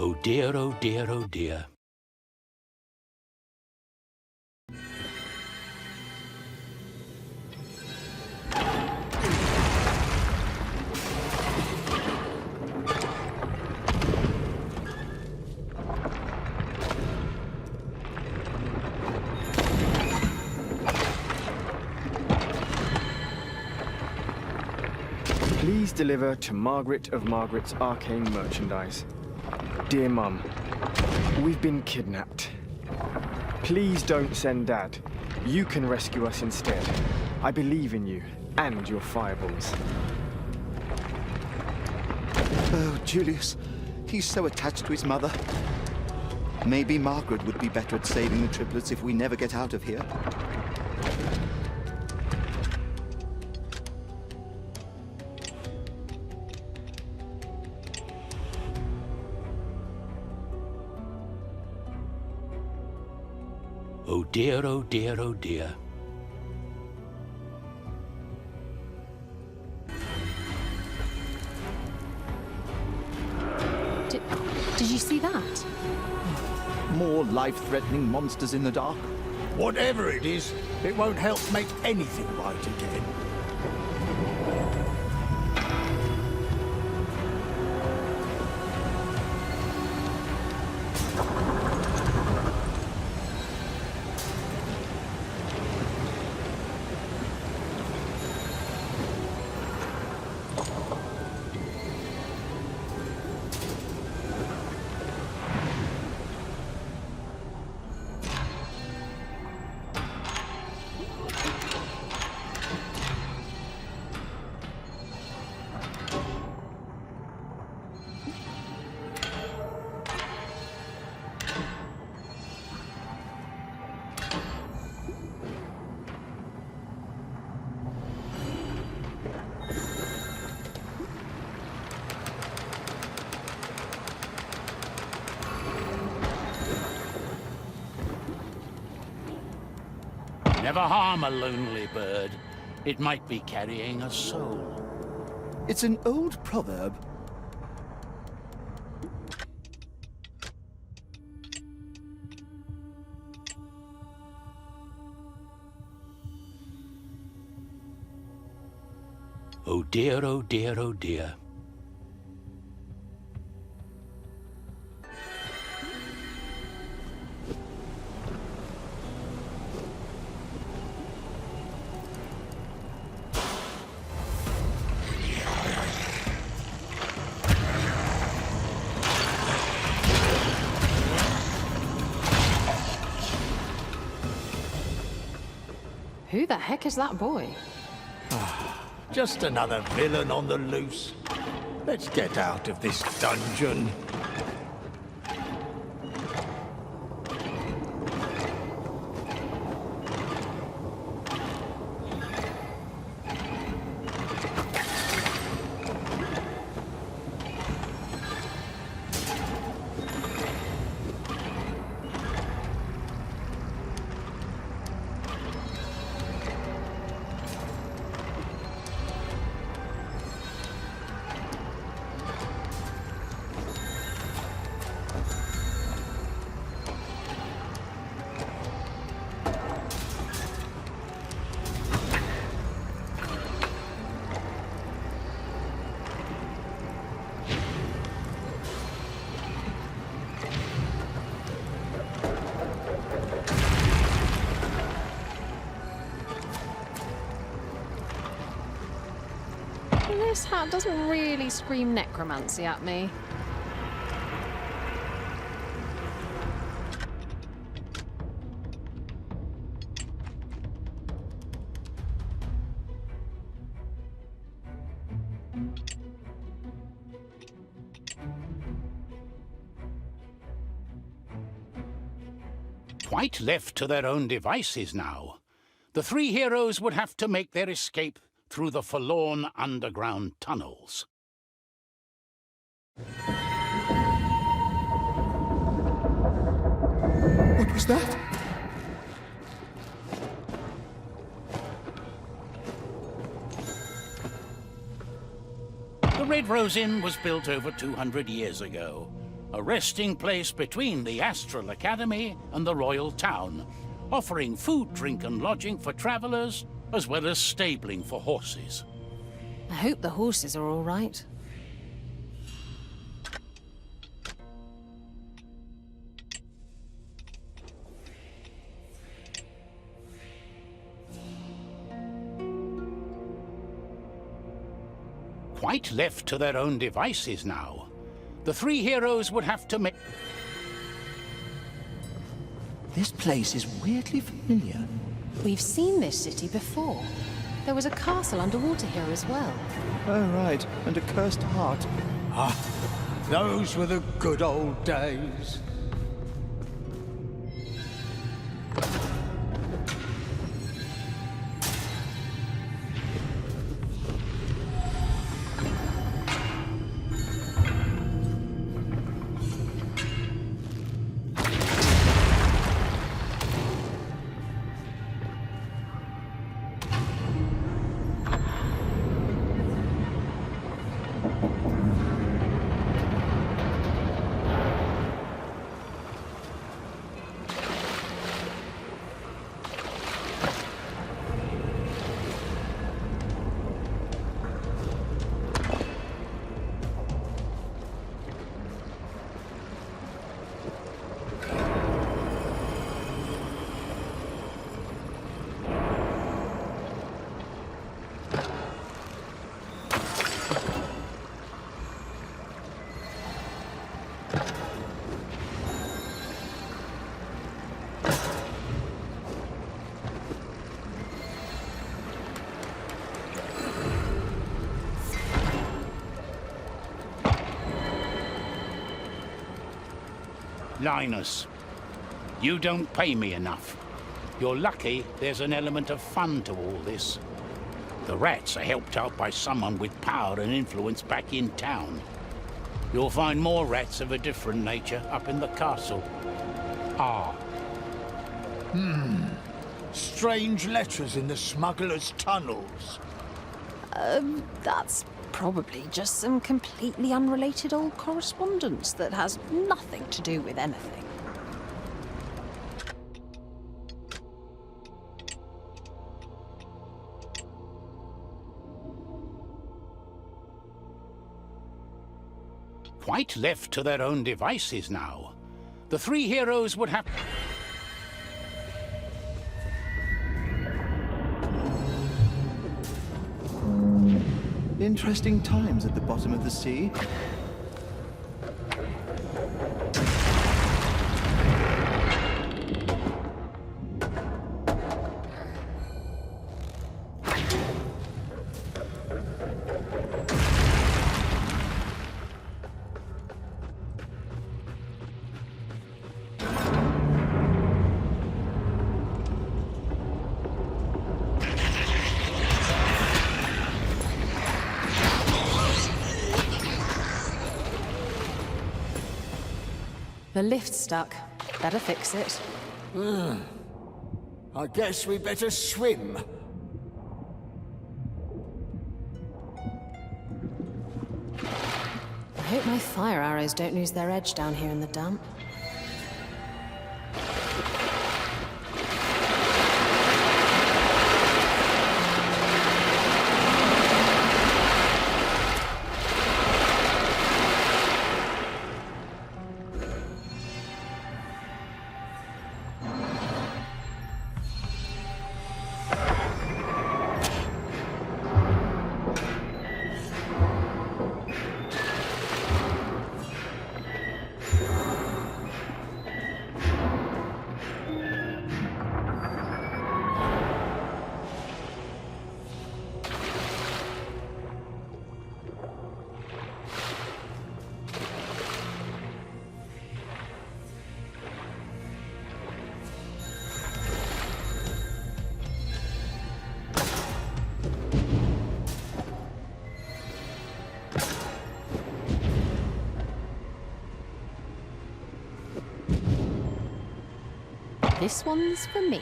Oh dear, oh dear, oh dear. Please deliver to Margaret of Margaret's arcane merchandise. Dear Mum, we've been kidnapped. Please don't send Dad. You can rescue us instead. I believe in you and your fireballs. Oh, Julius. He's so attached to his mother. Maybe Margaret would be better at saving the triplets if we never get out of here. Oh dear, oh dear, oh dear. Did you see that? More life-threatening monsters in the dark. Whatever it is, it won't help make anything right again. Never harm a lonely bird. It might be carrying a soul. It's an old proverb. Oh dear, oh dear, oh dear. Who the heck is that boy? Just another villain on the loose. Let's get out of this dungeon. This hat doesn't really scream necromancy at me. Quite left to their own devices now. The three heroes would have to make their escape through the forlorn underground tunnels. What was that? The Red Rose Inn was built over 200 years ago. a resting place between the Astral Academy and the Royal Town, offering food, drink and lodging for travellers, as well as stabling for horses. I hope the horses are all right. Quite left to their own devices now, the three heroes would have to make... This place is weirdly familiar. We've seen this city before. There was a castle underwater here as well. Oh, right, and a cursed heart. Those were the good old days. Linus, you don't pay me enough. You're lucky there's an element of fun to all this. The rats are helped out by someone with power and influence back in town. You'll find more rats of a different nature up in the castle. Strange letters in the smuggler's tunnels. That's probably just some completely unrelated old correspondence that has nothing to do with anything. Quite left to their own devices now, the three heroes would have... Interesting times at the bottom of the sea. The lift's stuck. Better fix it. I guess we better swim. I hope my fire arrows don't lose their edge down here in the dump. This one's for me.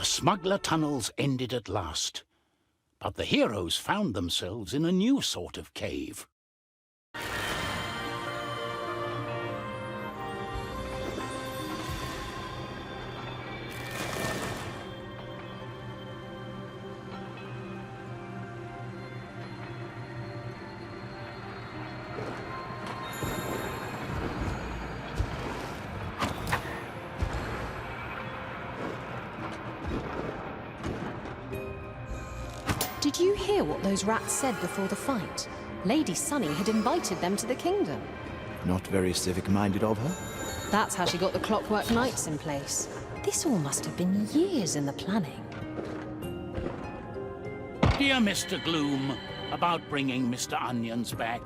smuggler tunnels ended at last, but the heroes found themselves in a new sort of cave. Did you hear what those rats said before the fight? Lady Sunny had invited them to the kingdom. Not very civic-minded of her. That's how she got the clockwork knights in place. This all must have been years in the planning. Dear Mr. Gloom, about bringing Mr. Onions back.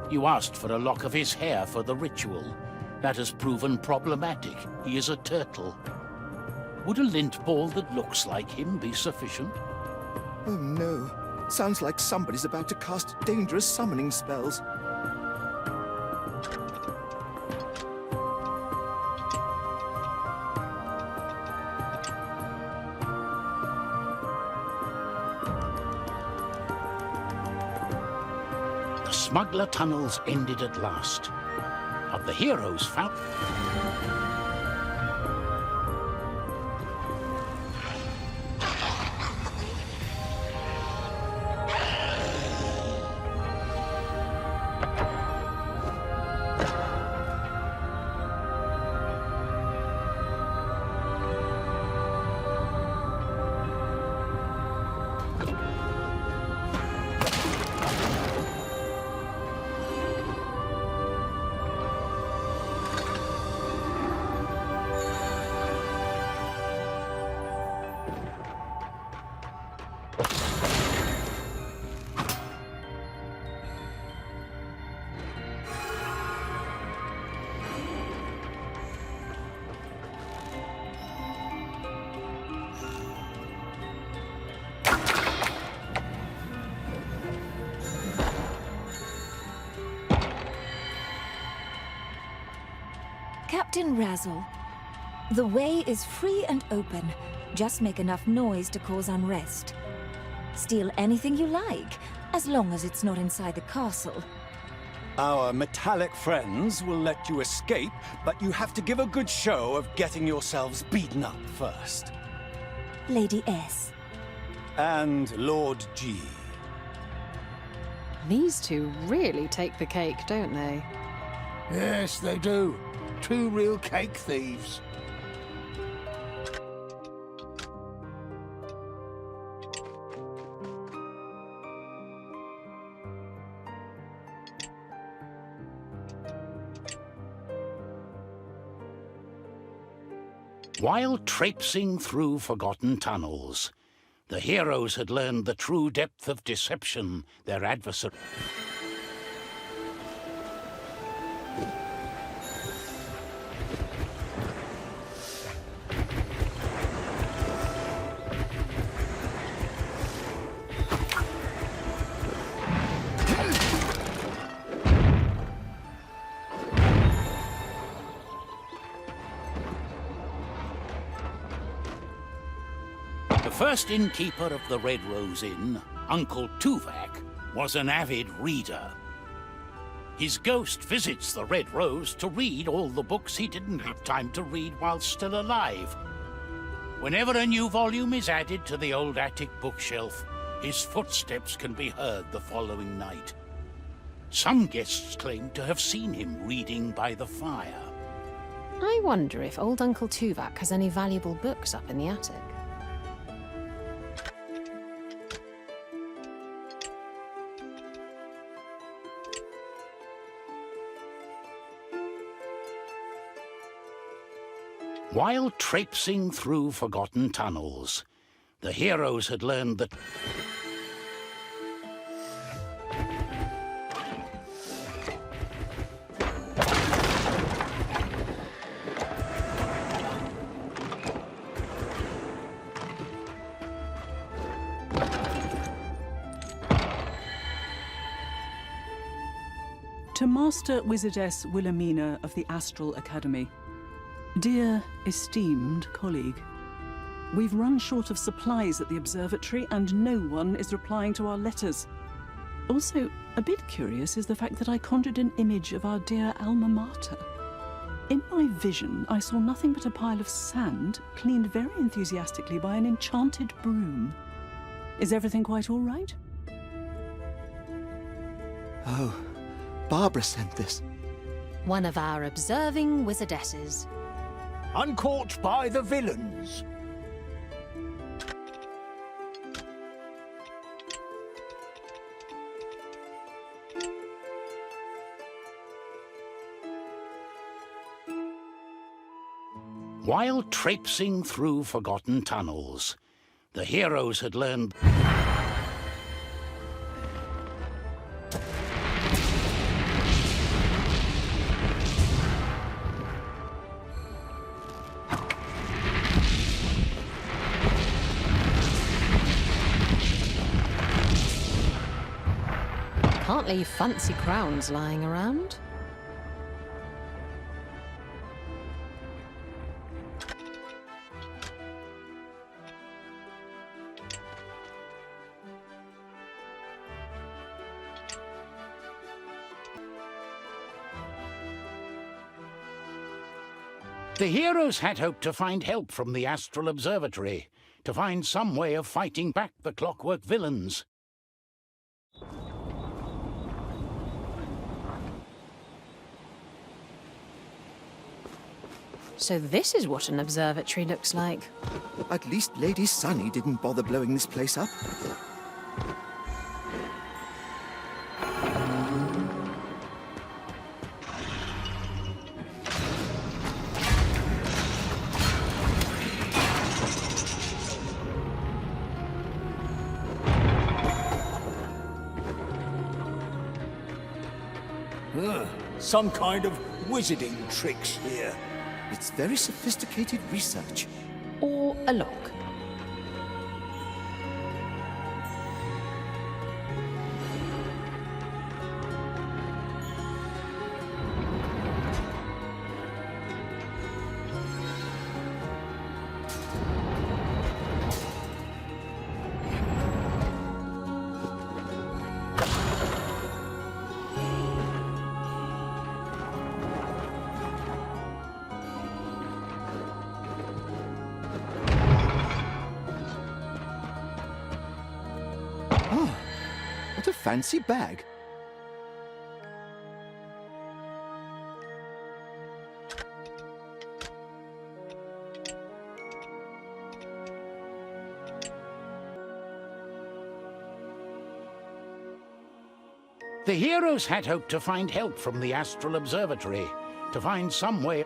You asked for a lock of his hair for the ritual. That has proven problematic. He is a turtle. Would a lint ball that looks like him be sufficient? Oh no. Sounds like somebody's about to cast dangerous summoning spells. The smuggler tunnels ended at last, but the heroes found... Captain Razzle, the way is free and open. Just make enough noise to cause unrest. Steal anything you like, as long as it's not inside the castle. Our metallic friends will let you escape, but you have to give a good show of getting yourselves beaten up first. Lady S. And Lord G. These two really take the cake, don't they? Yes, they do. Two real cake thieves. While traipsing through forgotten tunnels, the heroes had learned the true depth of deception their adversary... The first innkeeper of the Red Rose Inn, Uncle Tuvok, was an avid reader. His ghost visits the Red Rose to read all the books he didn't have time to read while still alive. Whenever a new volume is added to the old attic bookshelf, his footsteps can be heard the following night. Some guests claim to have seen him reading by the fire. I wonder if old Uncle Tuvok has any valuable books up in the attic. While traipsing through forgotten tunnels, the heroes had learned that... To Master Wizardess Wilhelmina of the Astral Academy. Dear esteemed colleague, We've run short of supplies at the observatory and no one is replying to our letters. Also, a bit curious is the fact that I conjured an image of our dear alma mater. In my vision, I saw nothing but a pile of sand cleaned very enthusiastically by an enchanted broom. Is everything quite all right? Oh, Barbara sent this. One of our observing wizardesses. Uncaught by the villains. While traipsing through forgotten tunnels, the heroes had learned Can't leave fancy crowns lying around. The heroes had hoped to find help from the Astral Observatory, to find some way of fighting back the clockwork villains. So this is what an observatory looks like. At least Lady Sunny didn't bother blowing this place up. Some kind of wizarding tricks here. It's very sophisticated research. Or a lock. What a fancy bag. The heroes had hoped to find help from the Astral Observatory, to find some way...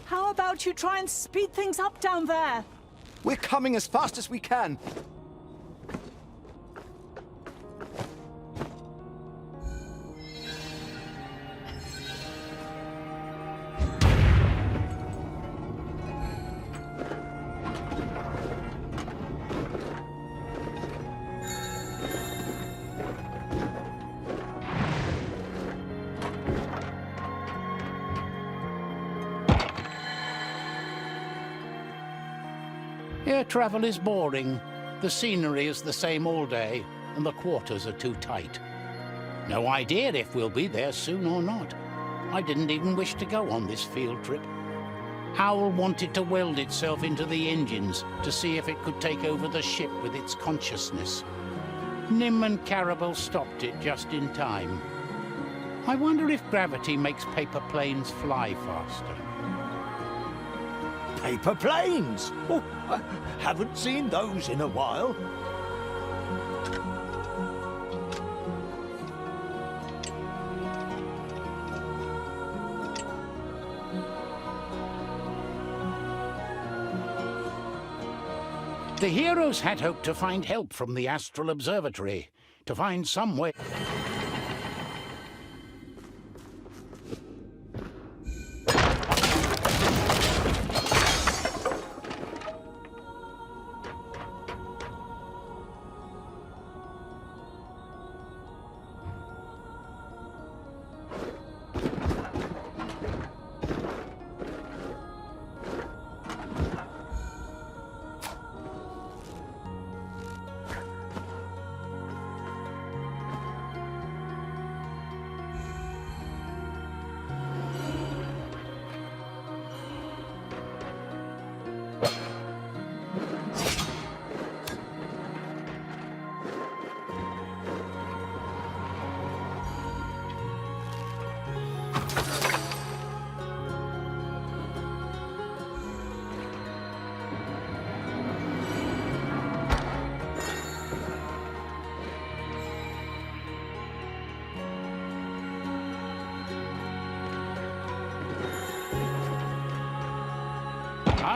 How about you try and speed things up down there? We're coming as fast as we can. Air travel is boring. The scenery is the same all day, and the quarters are too tight. No idea if we'll be there soon or not. I didn't even wish to go on this field trip. Owl wanted to weld itself into the engines to see if it could take over the ship with its consciousness. Nim and Carabel stopped it just in time. I wonder if gravity makes paper planes fly faster. Paper planes! Oh, I haven't seen those in a while. The heroes had hoped to find help from the Astral Observatory, to find some way...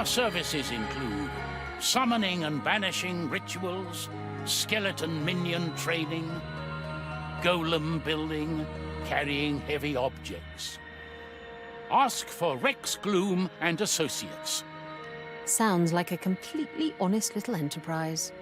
Our services include summoning and banishing rituals, skeleton minion training, golem building, carrying heavy objects. Ask for Rex Gloom and Associates. Sounds like a completely honest little enterprise.